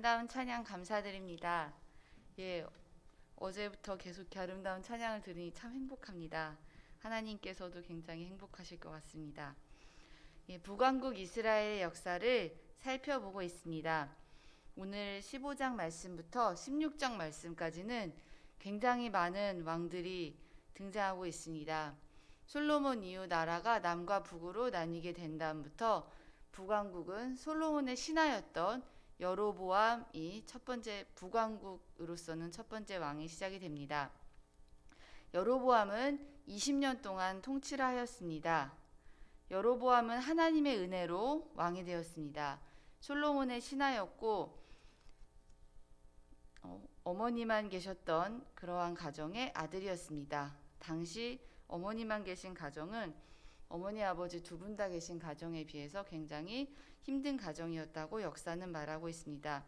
아름다운 찬양 감사드립니다. 예, 어제부터 계속 이렇게 아름다운 찬양을 들으니 참 행복합니다. 하나님께서도 굉장히 행복하실 것 같습니다. 예, 북왕국 이스라엘의 역사를 살펴보고 있습니다. 오늘 15장 말씀부터 16장 말씀까지는 굉장히 많은 왕들이 등장하고 있습니다. 솔로몬 이후 나라가 남과 북으로 나뉘게 된 다음부터 북왕국은 솔로몬의 신하였던 여로보암이 첫 번째 북왕국으로서는 첫 번째 왕이 시작이 됩니다. 여로보암은 20년 동안 통치를 하였습니다. 여로보암은 하나님의 은혜로 왕이 되었습니다. 솔로몬의 신하였고 어머니만 계셨던 그러한 가정의 아들이었습니다. 당시 어머니만 계신 가정은 어머니 아버지 두 분 다 계신 가정에 비해서 굉장히 힘든 가정이었다고 역사는 말하고 있습니다.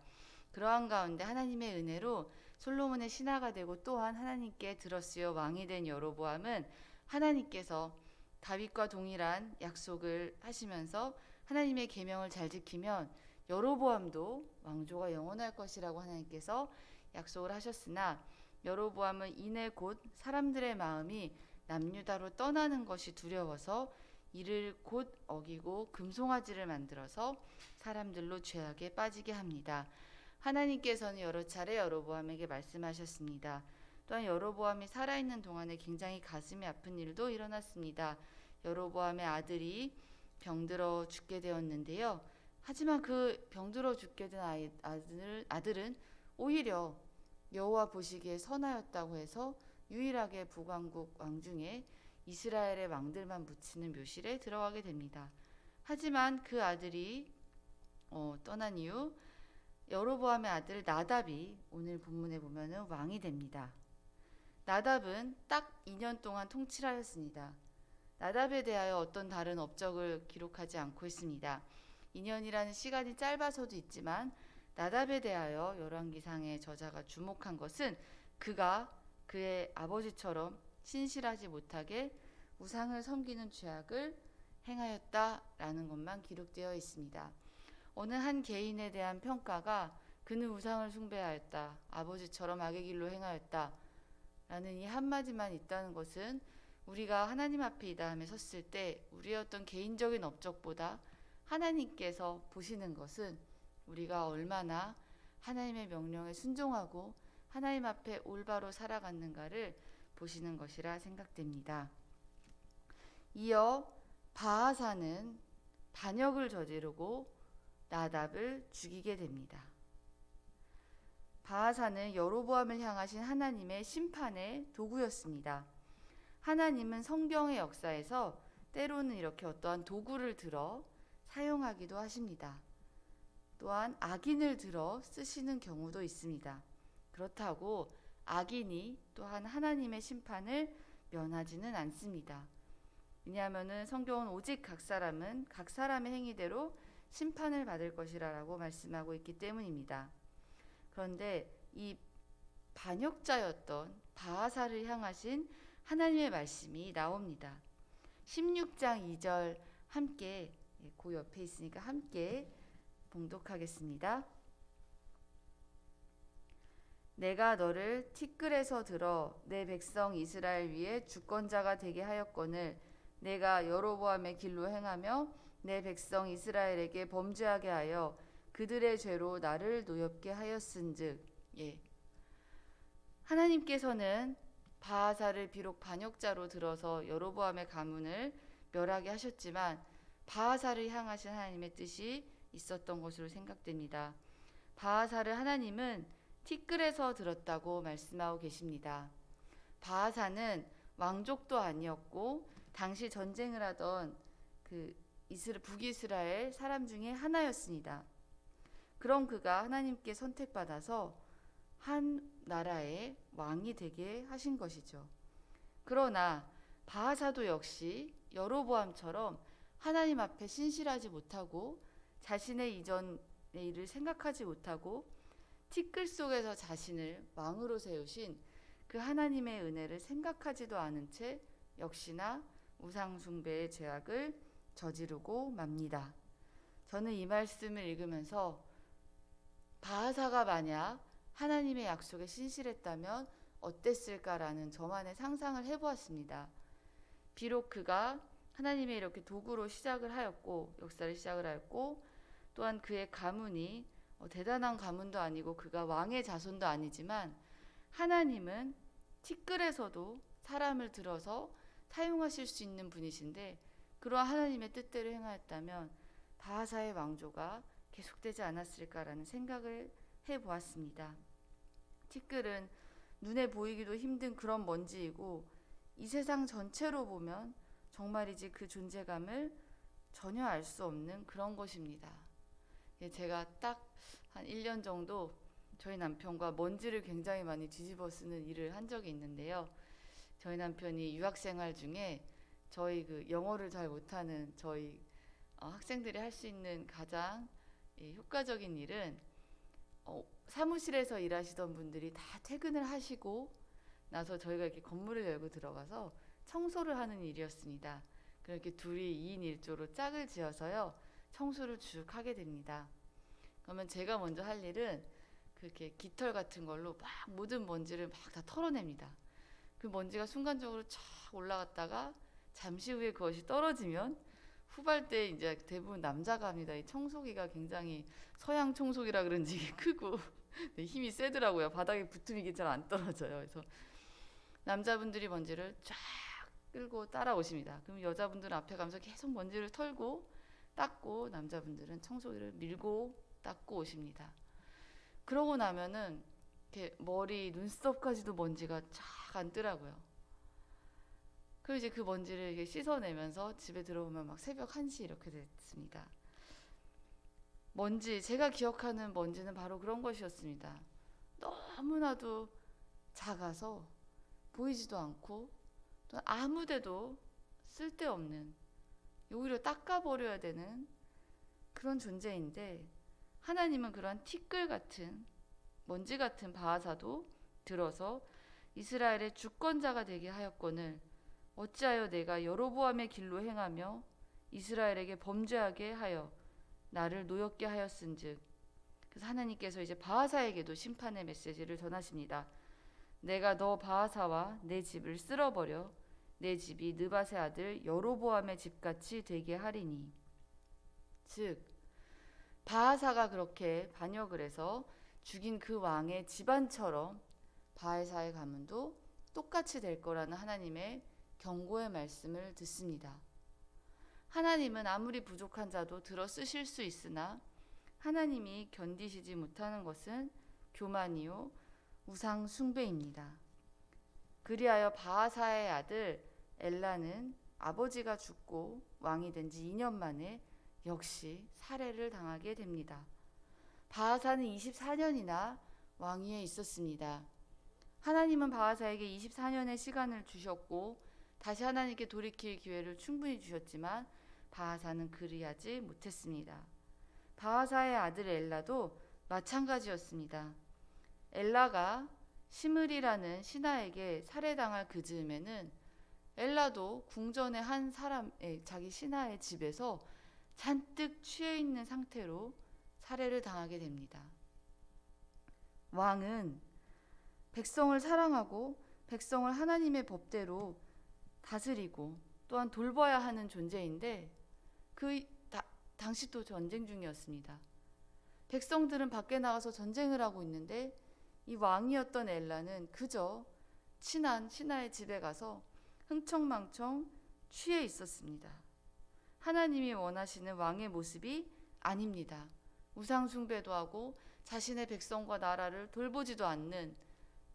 그러한 가운데 하나님의 은혜로 솔로몬의 신하가 되고 또한 하나님께 들었으여 왕이 된 여로보암은 하나님께서 다윗과 동일한 약속을 하시면서 하나님의 계명을 잘 지키면 여로보암도 왕조가 영원할 것이라고 하나님께서 약속을 하셨으나 여로보암은 이내 곧 사람들의 마음이 남유다로 떠나는 것이 두려워서 이를 곧 어기고 금송아지를 만들어서 사람들로 죄악에 빠지게 합니다. 하나님께서는 여러 차례 여로보암에게 말씀하셨습니다. 또한 여로보암이 살아있는 동안에 굉장히 가슴이 아픈 일도 일어났습니다. 여로보암의 아들이 병들어 죽게 되었는데요. 하지만 그 병들어 죽게 된 아들은 오히려 여호와 보시기에 선하였다고 해서 유일하게 북왕국 왕 중에 이스라엘의 왕들만 묻히는 묘실에 들어가게 됩니다. 하지만 그 아들이 떠난 이후 여로보암의 아들 나답이 오늘 본문에 보면은 왕이 됩니다. 나답은 딱 2년 동안 통치를 하였습니다. 나답에 대하여 어떤 다른 업적을 기록하지 않고 있습니다. 2년이라는 시간이 짧아서도 있지만 나답에 대하여 열왕기상의 저자가 주목한 것은 그가 그의 아버지처럼 신실하지 못하게 우상을 섬기는 죄악을 행하였다라는 것만 기록되어 있습니다. 어느 한 개인에 대한 평가가 그는 우상을 숭배하였다, 아버지처럼 악의 길로 행하였다 라는 이 한마디만 있다는 것은 우리가 하나님 앞에 이 다음에 섰을 때 우리의 어떤 개인적인 업적보다 하나님께서 보시는 것은 우리가 얼마나 하나님의 명령에 순종하고 하나님 앞에 올바로 살아갔는가를 보시는 것이라 생각됩니다. 이어 바하사는 반역을 저지르고 나답을 죽이게 됩니다. 바하사는 여로보암을 향하신 하나님의 심판의 도구였습니다. 하나님은 성경의 역사에서 때로는 이렇게 어떠한 도구를 들어 사용하기도 하십니다. 또한 악인을 들어 쓰시는 경우도 있습니다. 그렇다고 악인이 또한 하나님의 심판을 면하지는 않습니다. 왜냐하면 성경은 오직 각 사람은 각 사람의 행위대로 심판을 받을 것이라고 말씀하고 있기 때문입니다. 그런데 이 반역자였던 바하사를 향하신 하나님의 말씀이 나옵니다. 16장 2절 함께 그 옆에 있으니까 함께 봉독하겠습니다. 내가 너를 티끌에서 들어 내 백성 이스라엘 위에 주권자가 되게 하였거늘 내가 여로보암의 길로 행하며 내 백성 이스라엘에게 범죄하게 하여 그들의 죄로 나를 노엽게 하였은즉. 하나님께서는 바하사를 비록 반역자로 들어서 여로보암의 가문을 멸하게 하셨지만 바하사를 향하신 하나님의 뜻이 있었던 것으로 생각됩니다. 바하사를 하나님은 티끌에서 들었다고 말씀하고 계십니다. 바하사는 왕족도 아니었고 당시 전쟁을 하던 북이스라엘 사람 중에 하나였습니다. 그런 그가 하나님께 선택받아서 한 나라의 왕이 되게 하신 것이죠. 그러나 바하사도 역시 여로보암처럼 하나님 앞에 신실하지 못하고 자신의 이전의 일을 생각하지 못하고 티끌 속에서 자신을 왕으로 세우신 그 하나님의 은혜를 생각하지도 않은 채 역시나 우상숭배의 죄악을 저지르고 맙니다. 저는 이 말씀을 읽으면서 바하사가 만약 하나님의 약속에 신실했다면 어땠을까라는 저만의 상상을 해보았습니다. 비록 그가 하나님의 이렇게 도구로 시작을 하였고 역사를 시작을 하였고 또한 그의 가문이 대단한 가문도 아니고 그가 왕의 자손도 아니지만 하나님은 티끌에서도 사람을 들어서 사용하실 수 있는 분이신데 그러한 하나님의 뜻대로 행하였다면 바하사의 왕조가 계속되지 않았을까라는 생각을 해보았습니다. 티끌은 눈에 보이기도 힘든 그런 먼지이고 이 세상 전체로 보면 정말이지 그 존재감을 전혀 알 수 없는 그런 것입니다. 제가 딱 한 1년 정도 저희 남편과 먼지를 굉장히 많이 뒤집어 쓰는 일을 한 적이 있는데요. 저희 남편이 유학생활 중에 저희 그 영어를 잘 못하는 저희 학생들이 할 수 있는 가장 효과적인 일은 사무실에서 일하시던 분들이 다 퇴근을 하시고 나서 저희가 이렇게 건물을 열고 들어가서 청소를 하는 일이었습니다. 그렇게 둘이 2인 1조로 짝을 지어서요 청소를 쭉 하게 됩니다. 그러면 제가 먼저 할 일은 그렇게 깃털 같은 걸로 막 모든 먼지를 막 다 털어냅니다. 그 먼지가 순간적으로 쫙 올라갔다가 잠시 후에 그것이 떨어지면 후발때 이제 대부분 남자가 합니다. 이 청소기가 굉장히 서양 청소기라 그런지 크고 네, 힘이 세더라고요. 바닥에 붙으면 이게 잘 안 떨어져요. 그래서 남자분들이 먼지를 쫙 끌고 따라오십니다. 그럼 여자분들은 앞에 가면서 계속 먼지를 털고 닦고 남자분들은 청소기를 밀고 닦고 오십니다. 그러고 나면은 이렇게 머리, 눈썹까지도 먼지가 쫙 앉더라고요. 그리고 이제 그 먼지를 이렇게 씻어내면서 집에 들어오면 막 새벽 1시 이렇게 됐습니다. 먼지, 제가 기억하는 먼지는 바로 그런 것이었습니다. 너무나도 작아서 보이지도 않고 또 아무데도 쓸데없는 오히려 닦아버려야 되는 그런 존재인데 하나님은 그러한 티끌 같은 먼지 같은 바하사도 들어서 이스라엘의 주권자가 되게 하였거늘 어찌하여 내가 여로보암의 길로 행하며 이스라엘에게 범죄하게 하여 나를 노엽게 하였은즉. 그래서 하나님께서 이제 바하사에게도 심판의 메시지를 전하십니다. 내가 너 바하사와 내 집을 쓸어버려 내 집이 느밧의 아들 여로보암의 집같이 되게 하리니. 즉 바하사가 그렇게 반역을 해서 죽인 그 왕의 집안처럼 바하사의 가문도 똑같이 될 거라는 하나님의 경고의 말씀을 듣습니다. 하나님은 아무리 부족한 자도 들어 쓰실 수 있으나 하나님이 견디시지 못하는 것은 교만이요 우상 숭배입니다. 그리하여 바하사의 아들 엘라는 아버지가 죽고 왕이 된 지 2년 만에 역시 살해를 당하게 됩니다. 바하사는 24년이나 왕위에 있었습니다. 하나님은 바하사에게 24년의 시간을 주셨고 다시 하나님께 돌이킬 기회를 충분히 주셨지만 바하사는 그리하지 못했습니다. 바하사의 아들 엘라도 마찬가지였습니다. 엘라가 시므리라는 신하에게 살해당할 그 즈음에는 엘라도 궁전의 한 사람의 자기 신하의 집에서 잔뜩 취해 있는 상태로 살해를 당하게 됩니다. 왕은 백성을 사랑하고 백성을 하나님의 법대로 다스리고 또한 돌봐야 하는 존재인데 당시 또 전쟁 중이었습니다. 백성들은 밖에 나가서 전쟁을 하고 있는데 이 왕이었던 엘라는 그저 친한 신하의 집에 가서 흥청망청 취해 있었습니다. 하나님이 원하시는 왕의 모습이 아닙니다. 우상 숭배도 하고 자신의 백성과 나라를 돌보지도 않는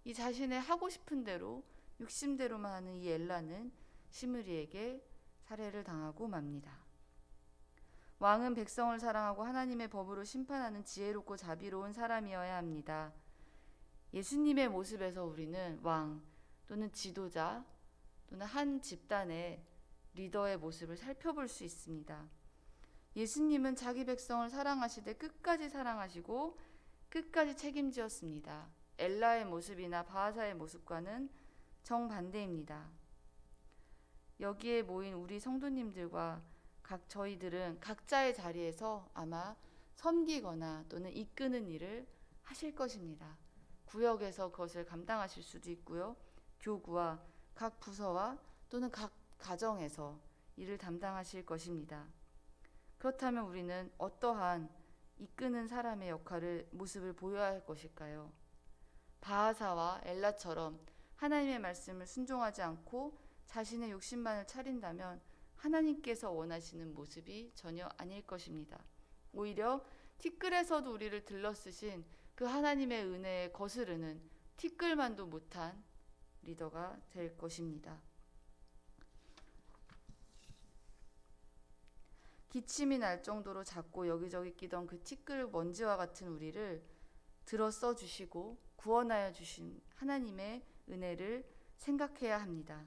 이 자신의 하고 싶은 대로 욕심대로만 하는 이 엘라는 시므리에게 살해를 당하고 맙니다. 왕은 백성을 사랑하고 하나님의 법으로 심판하는 지혜롭고 자비로운 사람이어야 합니다. 예수님의 모습에서 우리는 왕 또는 지도자 또는 한 집단의 리더의 모습을 살펴볼 수 있습니다. 예수님은 자기 백성을 사랑하시되 끝까지 사랑하시고 끝까지 책임지었습니다. 엘라의 모습이나 바하사의 모습과는 정반대입니다. 여기에 모인 우리 성도님들과 저희들은 각자의 자리에서 아마 섬기거나 또는 이끄는 일을 하실 것입니다. 구역에서 그것을 감당하실 수도 있고요. 교구와 각 부서와 또는 각 가정에서 일을 담당하실 것입니다. 그렇다면 우리는 어떠한 이끄는 사람의 역할을 모습을 보여야 할 것일까요? 바하사와 엘라처럼 하나님의 말씀을 순종하지 않고 자신의 욕심만을 차린다면 하나님께서 원하시는 모습이 전혀 아닐 것입니다. 오히려 티끌에서도 우리를 들러쓰신 그 하나님의 은혜에 거스르는 티끌만도 못한 리더가 될 것입니다. 기침이 날 정도로 작고 여기저기 끼던 그 티끌 먼지와 같은 우리를 들어 써주시고 구원하여 주신 하나님의 은혜를 생각해야 합니다.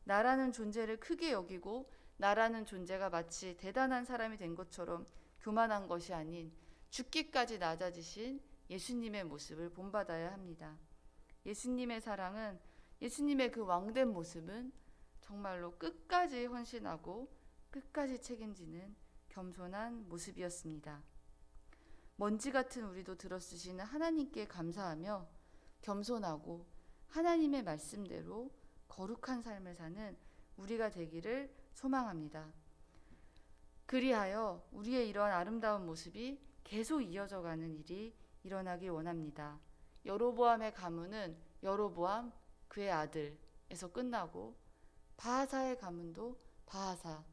나라는 존재를 크게 여기고 나라는 존재가 마치 대단한 사람이 된 것처럼 교만한 것이 아닌 죽기까지 낮아지신 예수님의 모습을 본받아야 합니다. 예수님의 사랑은, 예수님의 그 왕된 모습은 정말로 끝까지 헌신하고 끝까지 책임지는 겸손한 모습이었습니다. 먼지 같은 우리도 들어쓰시는 하나님께 감사하며 겸손하고 하나님의 말씀대로 거룩한 삶을 사는 우리가 되기를 소망합니다. 그리하여 우리의 이러한 아름다운 모습이 계속 이어져 가는 일이 일어나길 원합니다. 여로보암의 가문은 여로보암 그의 아들에서 끝나고 바하사의 가문도 바하사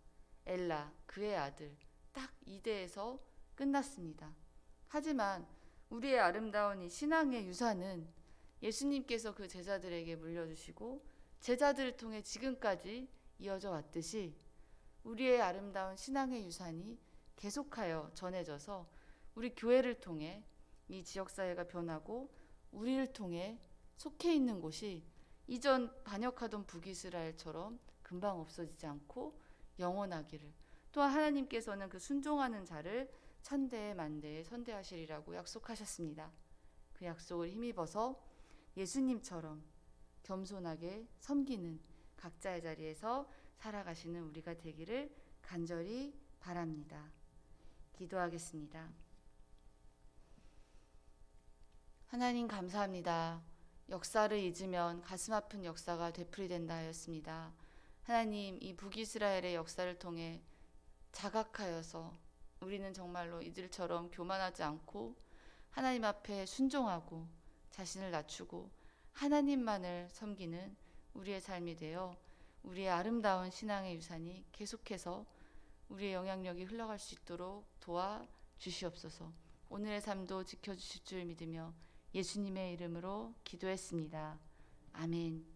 엘라 그의 아들 딱 2대에서 끝났습니다. 하지만 우리의 아름다운 이 신앙의 유산은 예수님께서 그 제자들에게 물려주시고 제자들을 통해 지금까지 이어져 왔듯이 우리의 아름다운 신앙의 유산이 계속하여 전해져서 우리 교회를 통해 이 지역사회가 변하고 우리를 통해 속해 있는 곳이 이전 반역하던 북이스라엘처럼 금방 없어지지 않고 영원하기를, 또한 하나님께서는 그 순종하는 자를 천대에 만대에 선대하시리라고 약속하셨습니다. 그 약속을 힘입어서 예수님처럼 겸손하게 섬기는 각자의 자리에서 살아가시는 우리가 되기를 간절히 바랍니다. 기도하겠습니다. 하나님 감사합니다. 역사를 잊으면 가슴 아픈 역사가 되풀이된다 하였습니다. 하나님, 이 북이스라엘의 역사를 통해 자각하여서 우리는 정말로 이들처럼 교만하지 않고 하나님 앞에 순종하고 자신을 낮추고 하나님만을 섬기는 우리의 삶이 되어 우리의 아름다운 신앙의 유산이 계속해서 우리의 영향력이 흘러갈 수 있도록 도와주시옵소서. 오늘의 삶도 지켜주실 줄 믿으며 예수님의 이름으로 기도했습니다. 아멘.